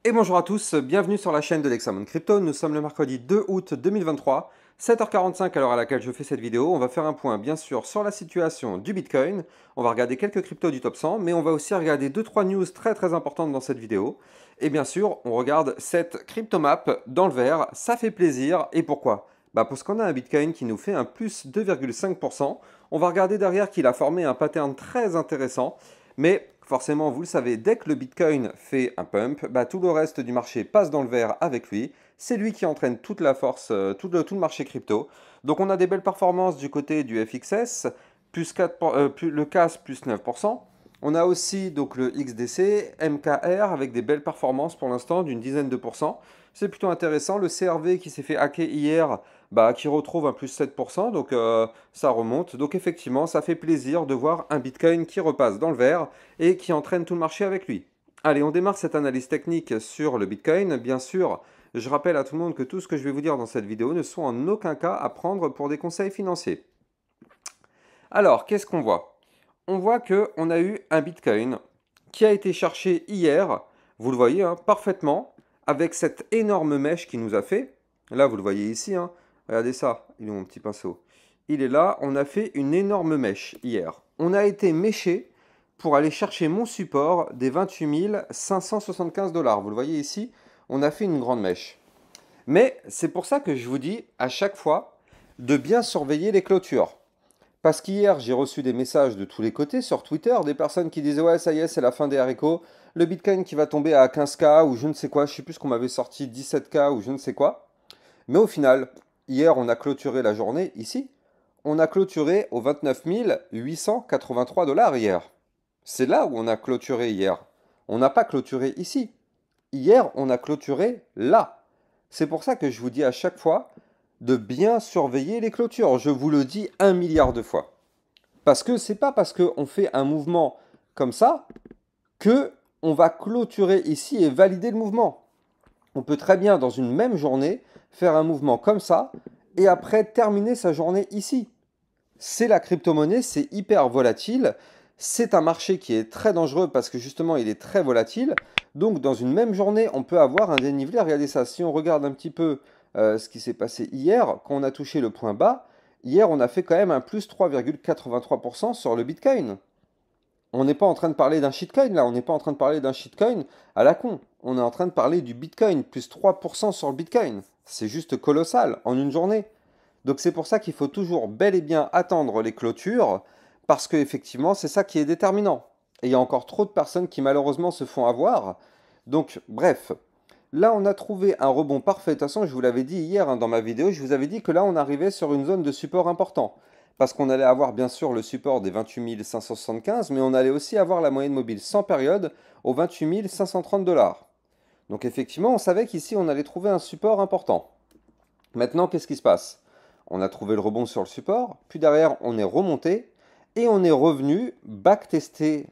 Et bonjour à tous, bienvenue sur la chaîne de Lexamon Crypto. Nous sommes le mercredi 2 août 2023, 7h45 à l'heure à laquelle je fais cette vidéo. On va faire un point bien sûr sur la situation du Bitcoin. On va regarder quelques cryptos du top 100, mais on va aussi regarder 2-3 news très importantes dans cette vidéo. Et bien sûr, on regarde cette cryptomap dans le vert, ça fait plaisir. Et pourquoi? Parce qu'on a un Bitcoin qui nous fait un plus 2,5%. On va regarder derrière qu'il a formé un pattern très intéressant. Mais forcément, vous le savez, dès que le Bitcoin fait un pump, tout le reste du marché passe dans le vert avec lui. C'est lui qui entraîne toute la force, tout le marché crypto. Donc on a des belles performances du côté du FXS, plus 4 le CAS plus 9%. On a aussi donc le XDC, MKR avec des belles performances pour l'instant d'une dizaine de pourcents. C'est plutôt intéressant. Le CRV qui s'est fait hacker hier, qui retrouve un plus 7%, donc ça remonte. Donc effectivement, ça fait plaisir de voir un Bitcoin qui repasse dans le vert et qui entraîne tout le marché avec lui. Allez, on démarre cette analyse technique sur le Bitcoin. Bien sûr, je rappelle à tout le monde que tout ce que je vais vous dire dans cette vidéo ne sont en aucun cas à prendre pour des conseils financiers. Alors, qu'est-ce qu'on voit? On voit qu'on a eu un Bitcoin qui a été cherché hier, vous le voyez parfaitement, avec cette énorme mèche qui nous a fait. Là, vous le voyez ici, regardez ça, il est où mon petit pinceau? Il est là, on a fait une énorme mèche hier. On a été méché pour aller chercher mon support des 28 575 $. Vous le voyez ici, on a fait une grande mèche. Mais c'est pour ça que je vous dis à chaque fois de bien surveiller les clôtures. Parce qu'hier, j'ai reçu des messages de tous les côtés sur Twitter, des personnes qui disaient ouais, ça y est, c'est la fin des haricots, le Bitcoin qui va tomber à 15K ou je ne sais quoi, je sais plus ce qu'on m'avait sorti, 17K ou je ne sais quoi. Mais au final, hier, on a clôturé la journée ici. On a clôturé aux 29 883 $ hier. C'est là où on a clôturé hier. On n'a pas clôturé ici. Hier, on a clôturé là. C'est pour ça que je vous dis à chaque fois de bien surveiller les clôtures. Je vous le dis 1 milliard de fois. Parce que c'est pas parce qu'on fait un mouvement comme ça que on va clôturer ici et valider le mouvement. On peut très bien, dans une même journée, faire un mouvement comme ça et après terminer sa journée ici. C'est la crypto-monnaie, c'est hyper volatile. C'est un marché qui est très dangereux parce que justement il est très volatile. Donc dans une même journée, on peut avoir un dénivelé. Regardez ça, si on regarde un petit peu ce qui s'est passé hier, quand on a touché le point bas, hier on a fait quand même un plus 3,83% sur le Bitcoin. On n'est pas en train de parler d'un shitcoin là, on n'est pas en train de parler d'un shitcoin à la con. On est en train de parler du Bitcoin, plus 3% sur le Bitcoin. C'est juste colossal en une journée. Donc c'est pour ça qu'il faut toujours bel et bien attendre les clôtures, parce qu'effectivement c'est ça qui est déterminant. Et il y a encore trop de personnes qui malheureusement se font avoir. Donc bref, là on a trouvé un rebond parfait. De toute façon je vous l'avais dit hier dans ma vidéo, je vous avais dit que là on arrivait sur une zone de support important. Parce qu'on allait avoir bien sûr le support des 28 575, mais on allait aussi avoir la moyenne mobile sans période aux 28 530 $. Donc effectivement on savait qu'ici on allait trouver un support important. Maintenant qu'est-ce qui se passe? On a trouvé le rebond sur le support, puis derrière on est remonté et on est revenu backtester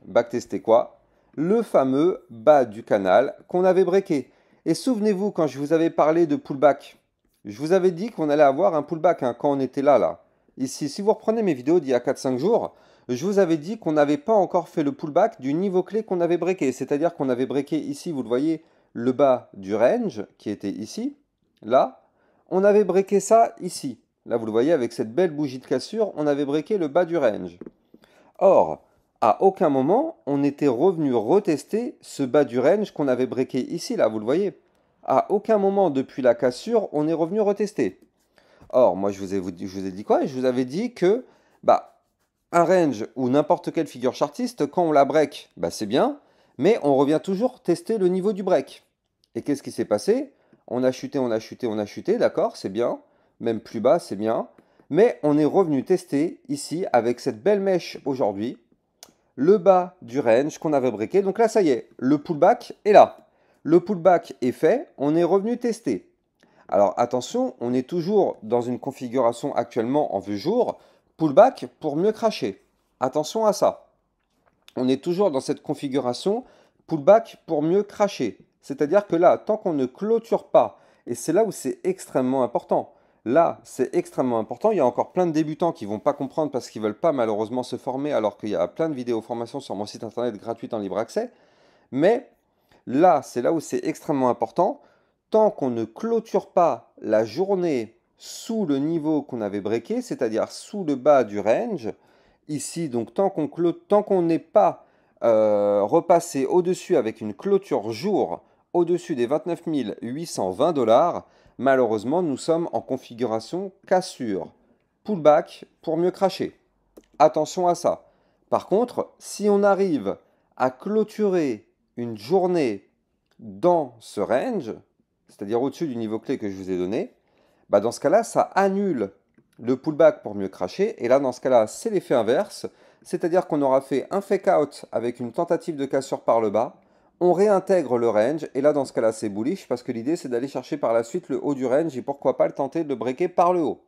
quoi? Le fameux bas du canal qu'on avait breaké. Et souvenez-vous quand je vous avais parlé de pullback, je vous avais dit qu'on allait avoir un pullback quand on était là. Ici, si vous reprenez mes vidéos d'il y a 4-5 jours, je vous avais dit qu'on n'avait pas encore fait le pullback du niveau clé qu'on avait breaké. C'est-à-dire qu'on avait breaké ici, vous le voyez, le bas du range qui était ici, là. On avait breaké ça ici. Là, vous le voyez, avec cette belle bougie de cassure, on avait breaké le bas du range. Or, à aucun moment, on était revenu retester ce bas du range qu'on avait breaké ici, là, vous le voyez. À aucun moment depuis la cassure, on est revenu retester. Or, moi, je vous ai dit quoi? Je vous avais dit que un range ou n'importe quelle figure chartiste, quand on la break, c'est bien, mais on revient toujours tester le niveau du break. Et qu'est-ce qui s'est passé? On a chuté, on a chuté, on a chuté, d'accord, c'est bien. Même plus bas, c'est bien. Mais on est revenu tester ici, avec cette belle mèche aujourd'hui, le bas du range qu'on avait breaké. Donc là, ça y est, le pullback est là. Le pullback est fait, on est revenu tester. Alors attention, on est toujours dans une configuration actuellement en vue jour, pullback pour mieux cracher. Attention à ça. On est toujours dans cette configuration pullback pour mieux cracher. C'est-à-dire que là, tant qu'on ne clôture pas, et c'est là où c'est extrêmement important, là, c'est extrêmement important. Il y a encore plein de débutants qui ne vont pas comprendre parce qu'ils ne veulent pas malheureusement se former alors qu'il y a plein de vidéos formations sur mon site internet gratuites en libre accès. Mais Là, c'est là où c'est extrêmement important. Tant qu'on ne clôture pas la journée sous le niveau qu'on avait breaké, c'est-à-dire sous le bas du range, ici, donc tant qu'on n'est pas repassé au-dessus avec une clôture jour au-dessus des 29 820 $, malheureusement, nous sommes en configuration cassure. Pullback pour mieux cracher. Attention à ça. Par contre, si on arrive à clôturer une journée dans ce range, c'est-à-dire au-dessus du niveau clé que je vous ai donné, bah dans ce cas-là, ça annule le pullback pour mieux cracher. Et là, dans ce cas-là, c'est l'effet inverse. C'est-à-dire qu'on aura fait un fake out avec une tentative de cassure par le bas. On réintègre le range. Et là, dans ce cas-là, c'est bullish parce que l'idée, c'est d'aller chercher par la suite le haut du range et pourquoi pas le tenter de le breaker par le haut.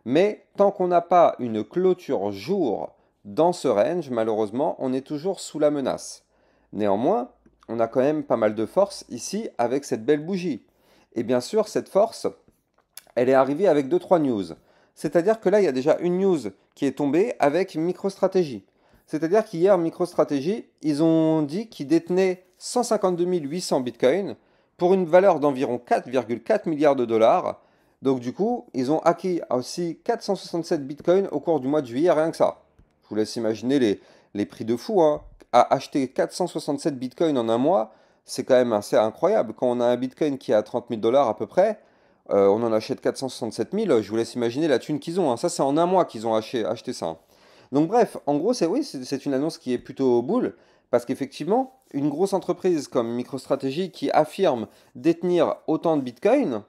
Mais tant qu'on n'a pas une clôture jour dans ce range, malheureusement, on est toujours sous la menace. Néanmoins, on a quand même pas mal de force ici avec cette belle bougie. Et bien sûr, cette force, elle est arrivée avec 2-3 news. C'est-à-dire que là, il y a déjà une news qui est tombée avec MicroStrategy. C'est-à-dire qu'hier, MicroStrategy, ils ont dit qu'ils détenaient 152 800 bitcoins pour une valeur d'environ 4,4 milliards de dollars. Donc du coup, ils ont acquis aussi 467 bitcoins au cours du mois de juillet, rien que ça. Je vous laisse imaginer les prix de fou, hein. À acheter 467 bitcoins en un mois, c'est quand même assez incroyable. Quand on a un bitcoin qui est à 30 000 $ à peu près, on en achète 467 000, je vous laisse imaginer la thune qu'ils ont, hein. Ça, c'est en un mois qu'ils ont acheté ça, hein. Donc bref, en gros, c'est une annonce qui est plutôt bull, parce qu'effectivement, une grosse entreprise comme MicroStrategy qui affirme détenir autant de bitcoins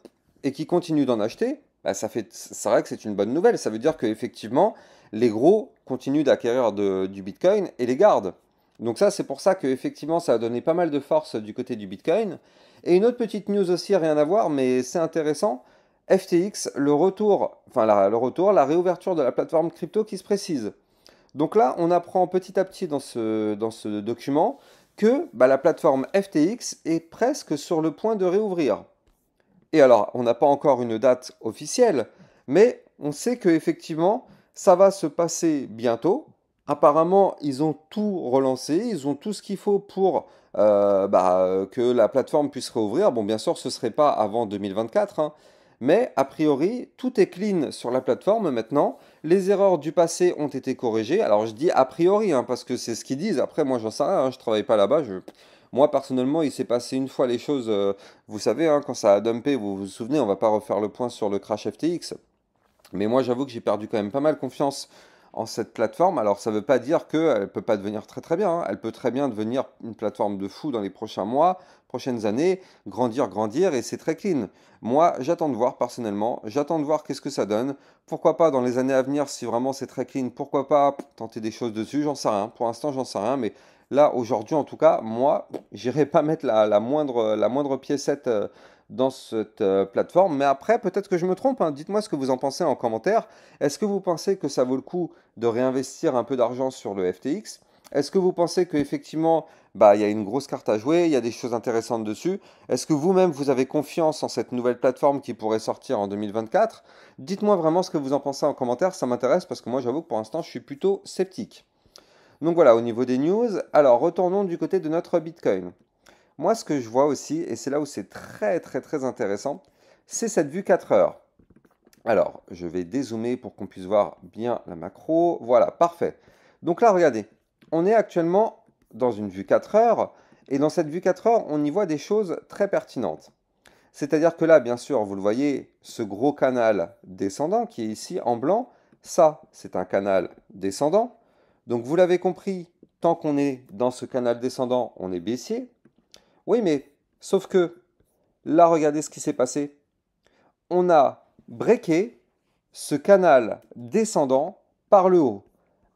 et qui continue d'en acheter, bah, c'est vrai que c'est une bonne nouvelle. Ça veut dire qu'effectivement, les gros continuent d'acquérir du bitcoin et les gardent. Donc ça, c'est pour ça qu'effectivement, ça a donné pas mal de force du côté du bitcoin. Et une autre petite news aussi, rien à voir, mais c'est intéressant. FTX, la réouverture de la plateforme crypto qui se précise. Donc là, on apprend petit à petit dans ce document que bah, la plateforme FTX est presque sur le point de réouvrir. Et alors, on n'a pas encore une date officielle, mais on sait qu'effectivement, ça va se passer bientôt. Apparemment, ils ont tout relancé, ils ont tout ce qu'il faut pour que la plateforme puisse réouvrir. Bon, bien sûr, ce ne serait pas avant 2024, hein, mais a priori, tout est clean sur la plateforme maintenant. Les erreurs du passé ont été corrigées. Alors, je dis a priori, hein, parce que c'est ce qu'ils disent. Après, moi, j'en sais rien, hein, je ne travaille pas là-bas. Moi, personnellement, il s'est passé une fois les choses, vous savez, hein, quand ça a dumpé, vous vous souvenez, on va pas refaire le point sur le crash FTX. Mais moi, j'avoue que j'ai perdu quand même pas mal confiance en cette plateforme. Alors, ça ne veut pas dire qu'elle ne peut pas devenir très très bien, hein. Elle peut très bien devenir une plateforme de fou dans les prochains mois, prochaines années, grandir, grandir, et c'est très clean. Moi, j'attends de voir personnellement, j'attends de voir qu'est-ce que ça donne. Pourquoi pas dans les années à venir, si vraiment c'est très clean, pourquoi pas tenter des choses dessus, j'en sais rien. Pour l'instant, j'en sais rien, mais là, aujourd'hui, en tout cas, moi, j'irai pas mettre la moindre piécette dans cette plateforme. Mais après, peut-être que je me trompe, hein. Dites-moi ce que vous en pensez en commentaire. Est-ce que vous pensez que ça vaut le coup de réinvestir un peu d'argent sur le FTX? Est-ce que vous pensez qu'effectivement, bah, il y a une grosse carte à jouer, il y a des choses intéressantes dessus? Est-ce que vous-même, vous avez confiance en cette nouvelle plateforme qui pourrait sortir en 2024? Dites-moi vraiment ce que vous en pensez en commentaire, ça m'intéresse parce que moi, j'avoue que pour l'instant, je suis plutôt sceptique. Donc voilà, au niveau des news, alors retournons du côté de notre Bitcoin. Moi, ce que je vois aussi, et c'est là où c'est très très très intéressant, c'est cette vue 4 heures. Alors, je vais dézoomer pour qu'on puisse voir bien la macro. Voilà, parfait. Donc là, regardez, on est actuellement dans une vue 4 heures, et dans cette vue 4 heures, on y voit des choses très pertinentes. C'est-à-dire que là, bien sûr, vous le voyez, ce gros canal descendant qui est ici en blanc, ça, c'est un canal descendant. Donc vous l'avez compris, tant qu'on est dans ce canal descendant, on est baissier. Oui, mais sauf que là, regardez ce qui s'est passé. On a breaké ce canal descendant par le haut,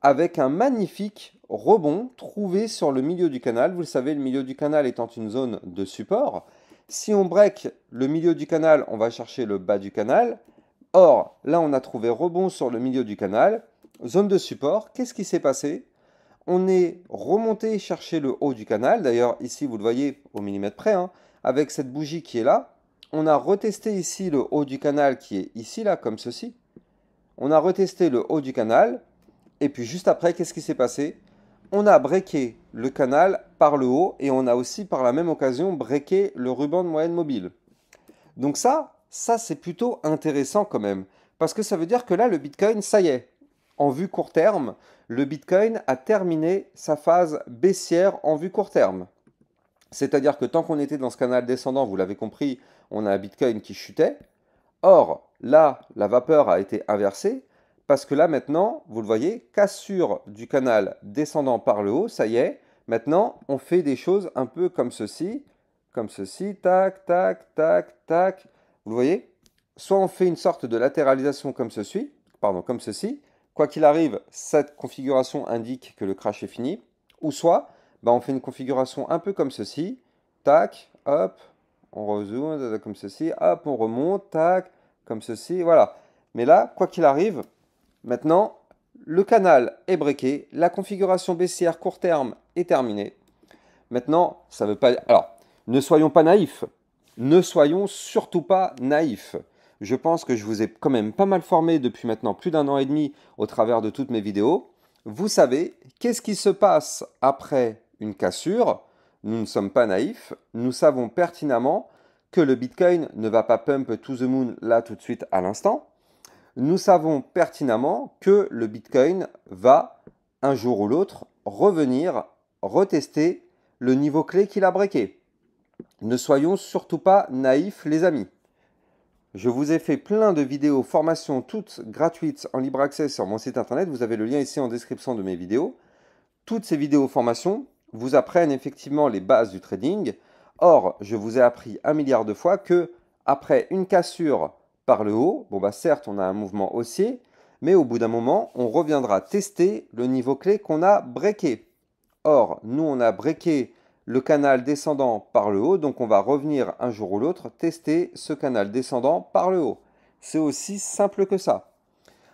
avec un magnifique rebond trouvé sur le milieu du canal. Vous le savez, le milieu du canal étant une zone de support. Si on break le milieu du canal, on va chercher le bas du canal. Or, là, on a trouvé rebond sur le milieu du canal, zone de support. Qu'est-ce qui s'est passé? On est remonté chercher le haut du canal. D'ailleurs, ici, vous le voyez au millimètre près, hein, avec cette bougie qui est là. On a retesté ici le haut du canal qui est ici, là, comme ceci. On a retesté le haut du canal. Et puis juste après, qu'est-ce qui s'est passé? on a breaké le canal par le haut et on a aussi par la même occasion breaké le ruban de moyenne mobile. Donc ça c'est plutôt intéressant quand même, parce que ça veut dire que là, le Bitcoin, ça y est, en vue court terme, le Bitcoin a terminé sa phase baissière en vue court terme. C'est-à-dire que tant qu'on était dans ce canal descendant, vous l'avez compris, on a un Bitcoin qui chutait. Or, là, la vapeur a été inversée, parce que là maintenant, vous le voyez, cassure du canal descendant par le haut, ça y est, maintenant on fait des choses un peu comme ceci, tac, tac, tac, tac. Vous le voyez? Soit on fait une sorte de latéralisation comme ceci, comme ceci. Quoi qu'il arrive, cette configuration indique que le crash est fini. Ou soit, on fait une configuration un peu comme ceci. Tac, hop, on rezoome comme ceci. Hop, on remonte, tac, comme ceci. Voilà. Mais là, quoi qu'il arrive, maintenant, le canal est breaké. La configuration baissière court terme est terminée. Maintenant, ça ne veut pas... Alors, ne soyons pas naïfs. Ne soyons surtout pas naïfs. Je pense que je vous ai quand même pas mal formé depuis maintenant plus d'1 an et demi au travers de toutes mes vidéos. Vous savez, qu'est-ce qui se passe après une cassure? Nous ne sommes pas naïfs. Nous savons pertinemment que le Bitcoin ne va pas pump to the moon là tout de suite à l'instant. Nous savons pertinemment que le Bitcoin va un jour ou l'autre revenir retester le niveau clé qu'il a breaké. Ne soyons surtout pas naïfs les amis. Je vous ai fait plein de vidéos formations toutes gratuites en libre accès sur mon site internet. Vous avez le lien ici en description de mes vidéos. Toutes ces vidéos formations vous apprennent effectivement les bases du trading. Or, je vous ai appris 1 milliard de fois que après une cassure par le haut, certes on a un mouvement haussier, mais au bout d'un moment, on reviendra tester le niveau clé qu'on a breaké. Or, nous on a breaké le canal descendant par le haut, donc on va revenir un jour ou l'autre tester ce canal descendant par le haut. C'est aussi simple que ça.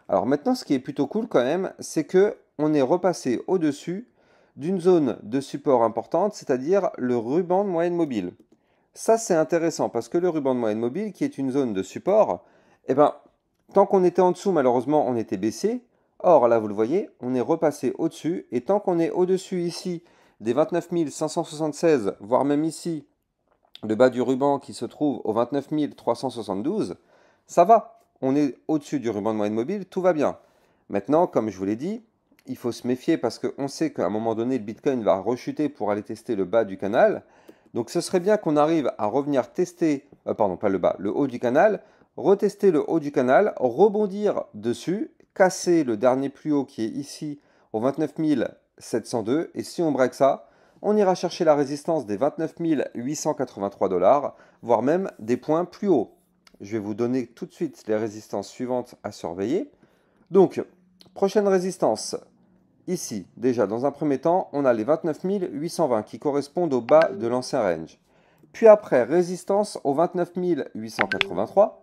Alors maintenant, ce qui est plutôt cool quand même, c'est que on est repassé au-dessus d'une zone de support importante, c'est-à-dire le ruban de moyenne mobile. Ça, c'est intéressant parce que le ruban de moyenne mobile, qui est une zone de support, tant qu'on était en dessous, malheureusement, on était baissé. Or, là, vous le voyez, on est repassé au-dessus. Et tant qu'on est au-dessus ici des 29 576, voire même ici, le bas du ruban qui se trouve au 29 372, ça va. On est au-dessus du ruban de moyenne mobile, tout va bien. Maintenant, comme je vous l'ai dit, il faut se méfier parce qu'on sait qu'à un moment donné, le Bitcoin va rechuter pour aller tester le bas du canal. Donc ce serait bien qu'on arrive à revenir tester, pardon, pas le bas, le haut du canal, retester le haut du canal, rebondir dessus, casser le dernier plus haut qui est ici au 29 702. Et si on break ça, on ira chercher la résistance des 29 883 $, voire même des points plus hauts. Je vais vous donner tout de suite les résistances suivantes à surveiller. Donc, prochaine résistance, ici, déjà, dans un premier temps, on a les 29 820 qui correspondent au bas de l'ancien range. Puis après, résistance aux 29 883.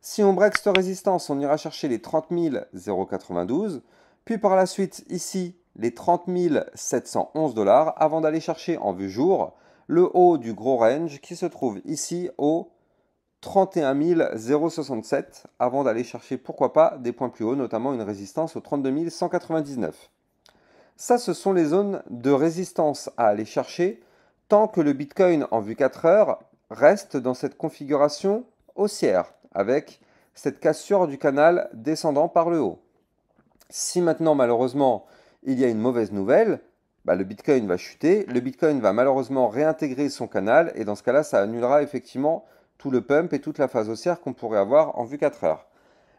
Si on break cette résistance, on ira chercher les 30 092. Puis par la suite, ici, les 30 711 $, avant d'aller chercher en vue jour le haut du gros range qui se trouve ici au 31 067, avant d'aller chercher, pourquoi pas, des points plus hauts, notamment une résistance au 32 199. Ça, ce sont les zones de résistance à aller chercher tant que le Bitcoin en vue 4 heures reste dans cette configuration haussière, avec cette cassure du canal descendant par le haut. Si maintenant, malheureusement, il y a une mauvaise nouvelle, le Bitcoin va chuter, le Bitcoin va malheureusement réintégrer son canal, et dans ce cas-là, ça annulera effectivement tout le pump et toute la phase haussière qu'on pourrait avoir en vue 4 heures.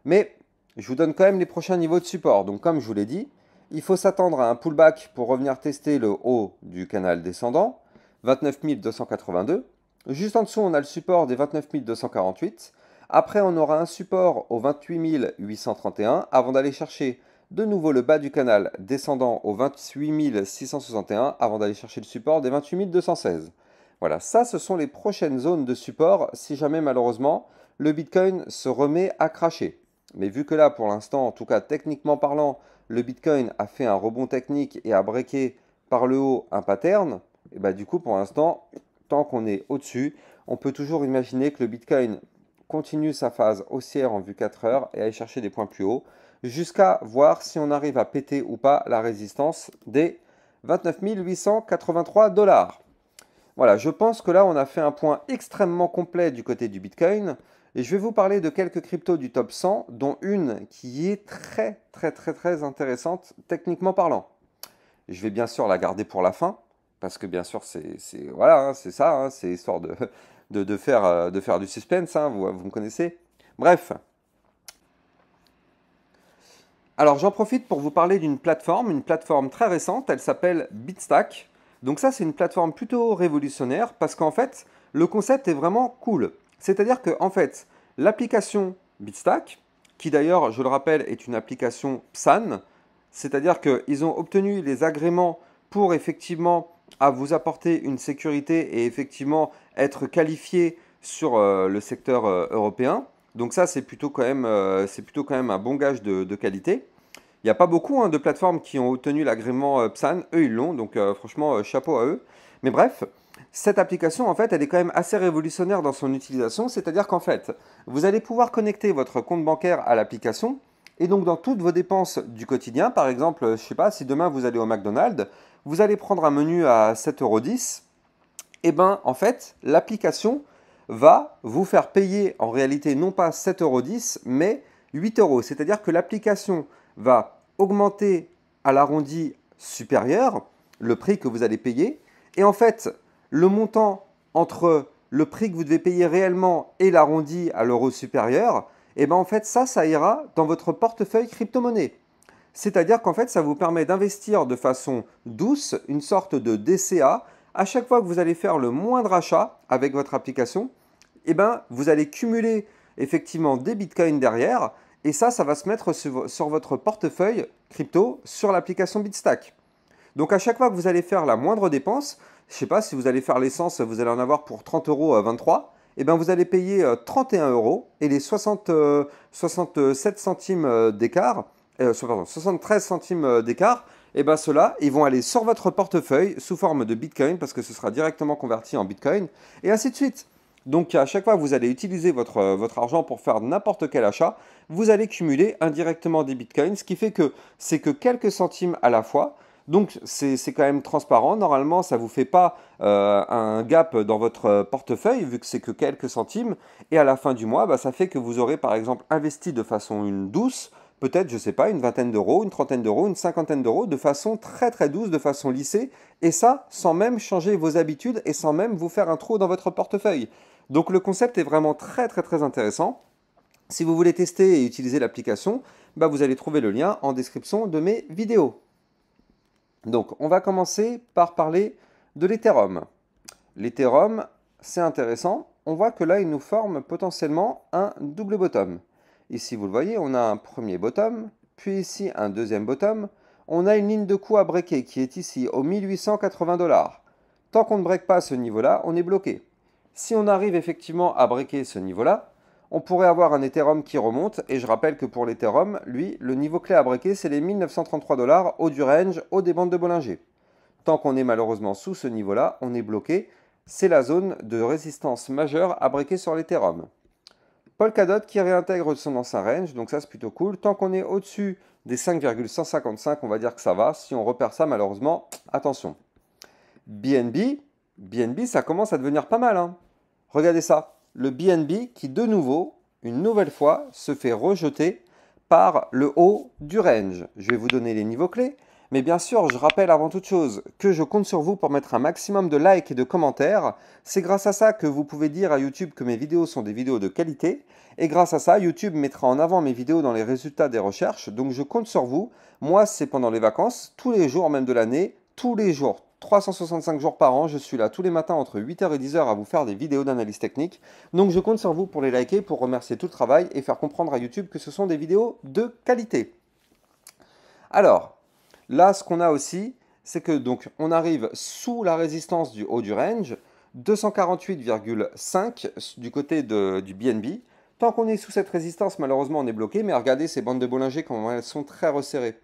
Mais je vous donne quand même les prochains niveaux de support. Donc comme je vous l'ai dit, il faut s'attendre à un pullback pour revenir tester le haut du canal descendant, 29 282. Juste en dessous, on a le support des 29 248. Après, on aura un support au 28 831 avant d'aller chercher de nouveau le bas du canal descendant au 28 661 avant d'aller chercher le support des 28 216. Voilà, ça ce sont les prochaines zones de support si jamais malheureusement le Bitcoin se remet à cracher. Mais vu que là pour l'instant, en tout cas techniquement parlant, le Bitcoin a fait un rebond technique et a breaké par le haut un pattern, et du coup pour l'instant, tant qu'on est au-dessus, on peut toujours imaginer que le Bitcoin continue sa phase haussière en vue 4 heures et aller chercher des points plus hauts, jusqu'à voir si on arrive à péter ou pas la résistance des 29 883 $. Voilà, je pense que là, on a fait un point extrêmement complet du côté du Bitcoin. Et je vais vous parler de quelques cryptos du top 100, dont une qui est très intéressante, techniquement parlant. Je vais bien sûr la garder pour la fin, parce que bien sûr, voilà, hein, c'est ça, hein, c'est histoire de faire du suspense, hein, vous me connaissez. Bref. Alors j'en profite pour vous parler d'une plateforme très récente, elle s'appelle Bitstack. Donc ça, c'est une plateforme plutôt révolutionnaire, parce qu'en fait, le concept est vraiment cool. C'est-à-dire que, en fait, l'application Bitstack, qui d'ailleurs, je le rappelle, est une application PSAN, c'est-à-dire qu'ils ont obtenu les agréments pour effectivement à vous apporter une sécurité et effectivement être qualifié sur le secteur européen. Donc ça, c'est plutôt quand même un bon gage de qualité. Il n'y a pas beaucoup hein, de plateformes qui ont obtenu l'agrément PSAN. Eux, ils l'ont, donc franchement, chapeau à eux. Mais bref, cette application, en fait, elle est quand même assez révolutionnaire dans son utilisation. C'est-à-dire qu'en fait, vous allez pouvoir connecter votre compte bancaire à l'application. Et donc, dans toutes vos dépenses du quotidien, par exemple, je ne sais pas, si demain vous allez au McDonald's, vous allez prendre un menu à 7,10 €. Et bien, en fait, l'application va vous faire payer en réalité non pas 7,10 €, mais 8 €. C'est-à-dire que l'application va augmenter à l'arrondi supérieur le prix que vous allez payer. Et en fait, le montant entre le prix que vous devez payer réellement et l'arrondi à l'euro supérieur, et bien en fait, ça ira dans votre portefeuille crypto-monnaie. C'est-à-dire qu'en fait, ça vous permet d'investir de façon douce, une sorte de DCA. À chaque fois que vous allez faire le moindre achat avec votre application, eh ben, vous allez cumuler effectivement des bitcoins derrière. Et ça va se mettre sur votre portefeuille crypto sur l'application Bitstack. Donc à chaque fois que vous allez faire la moindre dépense, je ne sais pas si vous allez faire l'essence, vous allez en avoir pour 30 € 23, et bien vous allez payer 31 € et les 67 centimes d'écart, pardon, 73 centimes d'écart, et bien ceux-là, ils vont aller sur votre portefeuille sous forme de Bitcoin parce que ce sera directement converti en Bitcoin et ainsi de suite. Donc à chaque fois que vous allez utiliser votre argent pour faire n'importe quel achat, vous allez cumuler indirectement des bitcoins, ce qui fait que c'est que quelques centimes à la fois. Donc c'est quand même transparent. Normalement, ça ne vous fait pas un gap dans votre portefeuille, vu que c'est que quelques centimes. Et à la fin du mois, bah, ça fait que vous aurez par exemple investi de façon douce, peut-être, je ne sais pas, une vingtaine d'euros, une trentaine d'euros, une cinquantaine d'euros, de façon très douce, de façon lissée. Et ça, sans même changer vos habitudes et sans même vous faire un trou dans votre portefeuille. Donc le concept est vraiment très intéressant. Si vous voulez tester et utiliser l'application, bah vous allez trouver le lien en description de mes vidéos. Donc on va commencer par parler de l'Ethereum. L'Ethereum, c'est intéressant. On voit que là, il nous forme potentiellement un double bottom. Ici, vous le voyez, on a un premier bottom, puis ici un deuxième bottom. On a une ligne de coût à breaker qui est ici aux 1880 $. Tant qu'on ne break pas ce niveau-là, on est bloqué. Si on arrive effectivement à breaker ce niveau-là, on pourrait avoir un Ethereum qui remonte. Et je rappelle que pour l'Ethereum, lui, le niveau clé à breaker, c'est les 1933 $, haut du range, haut des bandes de Bollinger. Tant qu'on est malheureusement sous ce niveau-là, on est bloqué. C'est la zone de résistance majeure à breaker sur l'Ethereum. Polkadot qui réintègre son ancien range, donc ça c'est plutôt cool. Tant qu'on est au-dessus des 5,155, on va dire que ça va. Si on repère ça, malheureusement, attention. BNB, ça commence à devenir pas mal. Hein. Regardez ça. Le BNB qui, de nouveau, une nouvelle fois, se fait rejeter par le haut du range. Je vais vous donner les niveaux clés. Mais bien sûr, je rappelle avant toute chose que je compte sur vous pour mettre un maximum de likes et de commentaires. C'est grâce à ça que vous pouvez dire à YouTube que mes vidéos sont des vidéos de qualité. Et grâce à ça, YouTube mettra en avant mes vidéos dans les résultats des recherches. Donc je compte sur vous. Moi, c'est pendant les vacances, tous les jours même de l'année, tous les jours. 365 jours par an, je suis là tous les matins entre 8 h et 10 h à vous faire des vidéos d'analyse technique. Donc je compte sur vous pour les liker, pour remercier tout le travail et faire comprendre à YouTube que ce sont des vidéos de qualité. Alors, là, ce qu'on a aussi, c'est que donc on arrive sous la résistance du haut du range, 248,5 du côté du BNB. Tant qu'on est sous cette résistance, malheureusement, on est bloqué. Mais regardez ces bandes de Bollinger, comment elles sont très resserrées.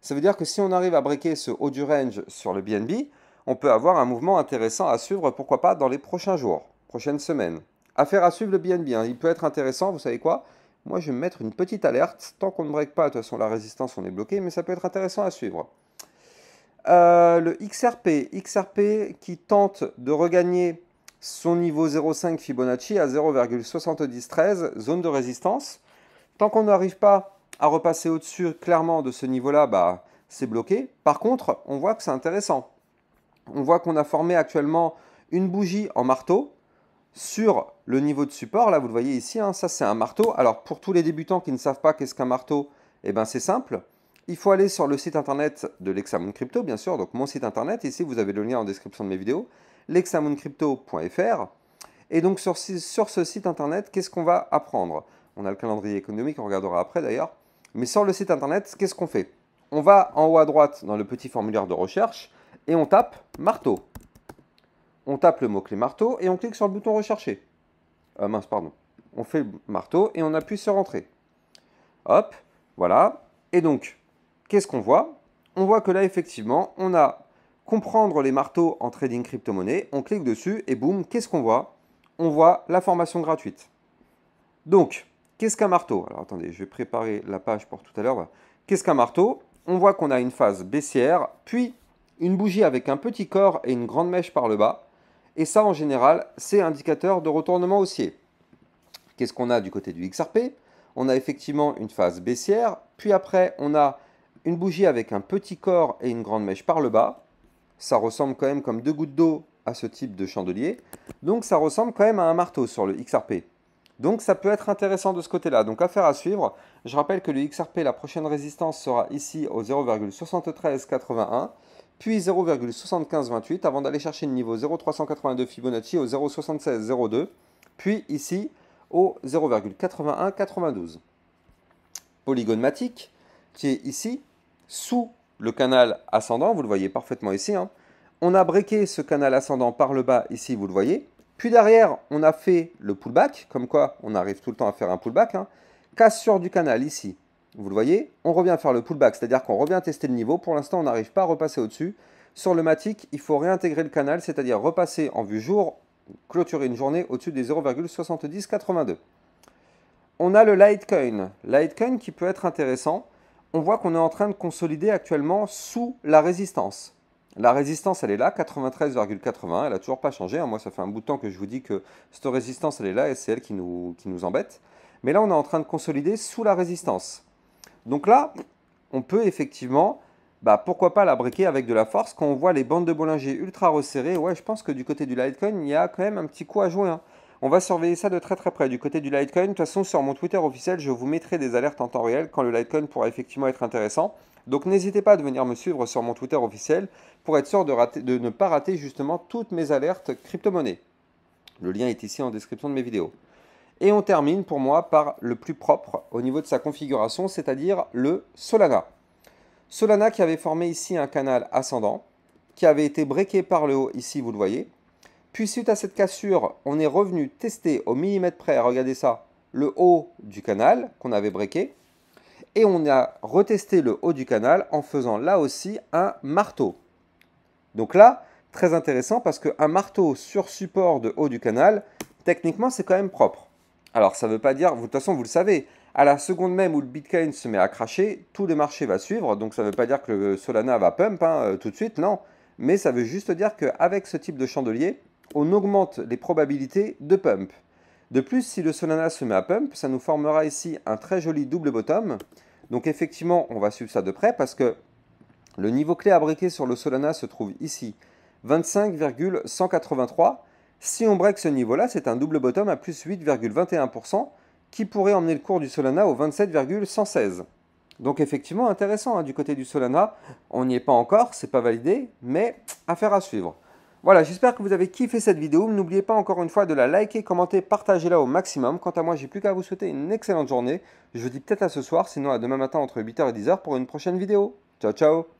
Ça veut dire que si on arrive à breaker ce haut du range sur le BNB, on peut avoir un mouvement intéressant à suivre, pourquoi pas, dans les prochains jours, prochaines semaines. Affaire à suivre le BNB, hein. Il peut être intéressant, vous savez quoi? Moi, je vais me mettre une petite alerte. Tant qu'on ne break pas, de toute façon, la résistance, on est bloqué, mais ça peut être intéressant à suivre. Le XRP qui tente de regagner son niveau 0,5 Fibonacci à 0,7013, zone de résistance. Tant qu'on n'arrive pas à repasser au-dessus clairement de ce niveau-là, bah, c'est bloqué. Par contre, on voit que c'est intéressant. On voit qu'on a formé actuellement une bougie en marteau sur le niveau de support. Là, vous le voyez ici, hein, ça c'est un marteau. Alors, pour tous les débutants qui ne savent pas qu'est-ce qu'un marteau, eh ben, c'est simple. Il faut aller sur le site internet de l'Hexamoon Crypto, bien sûr, donc mon site internet. Ici, vous avez le lien en description de mes vidéos, l'hexamooncrypto.fr. Et donc, sur ce site internet, qu'est-ce qu'on va apprendre? On a le calendrier économique, on regardera après d'ailleurs. Mais sur le site internet, qu'est-ce qu'on fait? On va en haut à droite dans le petit formulaire de recherche et on tape marteau. On tape le mot-clé marteau et on clique sur le bouton rechercher. Mince, pardon. On fait le marteau et on appuie sur entrée. Hop, voilà. Et donc, qu'est-ce qu'on voit? On voit que là, effectivement, on a comprendre les marteaux en trading crypto-monnaie. On clique dessus et boum, qu'est-ce qu'on voit? On voit la formation gratuite. Donc, qu'est-ce qu'un marteau? Alors, attendez, je vais préparer la page pour tout à l'heure. Qu'est-ce qu'un marteau? On voit qu'on a une phase baissière, puis une bougie avec un petit corps et une grande mèche par le bas. Et ça, en général, c'est indicateur de retournement haussier. Qu'est-ce qu'on a du côté du XRP? On a effectivement une phase baissière, puis après, on a une bougie avec un petit corps et une grande mèche par le bas. Ça ressemble quand même comme deux gouttes d'eau à ce type de chandelier. Donc, ça ressemble quand même à un marteau sur le XRP. Donc, ça peut être intéressant de ce côté-là. Donc, affaire à suivre. Je rappelle que le XRP, la prochaine résistance sera ici au 0,7381. Puis 0,7528 avant d'aller chercher le niveau 0,382 Fibonacci au 0,7602, puis ici au 0,8192. Polygone matique qui est ici sous le canal ascendant, vous le voyez parfaitement ici. Hein. On a breaké ce canal ascendant par le bas ici, vous le voyez. Puis derrière, on a fait le pullback, comme quoi on arrive tout le temps à faire un pullback. Hein. Cassure du canal ici. Vous le voyez, on revient faire le pullback, c'est-à-dire qu'on revient tester le niveau. Pour l'instant, on n'arrive pas à repasser au-dessus. Sur le matic, il faut réintégrer le canal, c'est-à-dire repasser en vue jour, clôturer une journée au-dessus des 0,7082. On a le Litecoin. Litecoin qui peut être intéressant. On voit qu'on est en train de consolider actuellement sous la résistance. La résistance, elle est là, 93,81. Elle n'a toujours pas changé. Moi, ça fait un bout de temps que je vous dis que cette résistance, elle est là et c'est elle qui nous embête. Mais là, on est en train de consolider sous la résistance. Donc là, on peut effectivement, pourquoi pas la breaker avec de la force. Quand on voit les bandes de Bollinger ultra resserrées, ouais, je pense que du côté du Litecoin, il y a quand même un petit coup à jouer. Hein. On va surveiller ça de très très près. Du côté du Litecoin, de toute façon, sur mon Twitter officiel, je vous mettrai des alertes en temps réel quand le Litecoin pourra effectivement être intéressant. Donc n'hésitez pas à venir me suivre sur mon Twitter officiel pour être sûr de ne pas rater justement toutes mes alertes crypto-monnaies. Le lien est ici en description de mes vidéos. Et on termine pour moi par le plus propre au niveau de sa configuration, c'est-à-dire le Solana. Solana qui avait formé ici un canal ascendant, qui avait été breaké par le haut, ici vous le voyez. Puis suite à cette cassure, on est revenu tester au millimètre près, regardez ça, le haut du canal qu'on avait breaké. Et on a retesté le haut du canal en faisant là aussi un marteau. Donc là, très intéressant parce qu'un marteau sur support de haut du canal, techniquement c'est quand même propre. Alors, ça ne veut pas dire, de toute façon, vous le savez, à la seconde même où le Bitcoin se met à cracher, tout le marché va suivre. Donc, ça ne veut pas dire que le Solana va pump tout de suite, non. Mais ça veut juste dire qu'avec ce type de chandelier, on augmente les probabilités de pump. De plus, si le Solana se met à pump, ça nous formera ici un très joli double bottom. Donc, effectivement, on va suivre ça de près parce que le niveau clé à breaker sur le Solana se trouve ici, 25,183. Si on break ce niveau-là, c'est un double bottom à plus 8,21% qui pourrait emmener le cours du Solana au 27,116. Donc effectivement intéressant du côté du Solana. On n'y est pas encore, c'est pas validé, mais affaire à suivre. Voilà, j'espère que vous avez kiffé cette vidéo. N'oubliez pas encore une fois de la liker, commenter, partager-la au maximum. Quant à moi, j'ai plus qu'à vous souhaiter une excellente journée. Je vous dis peut-être à ce soir, sinon à demain matin entre 8h et 10h pour une prochaine vidéo. Ciao, ciao!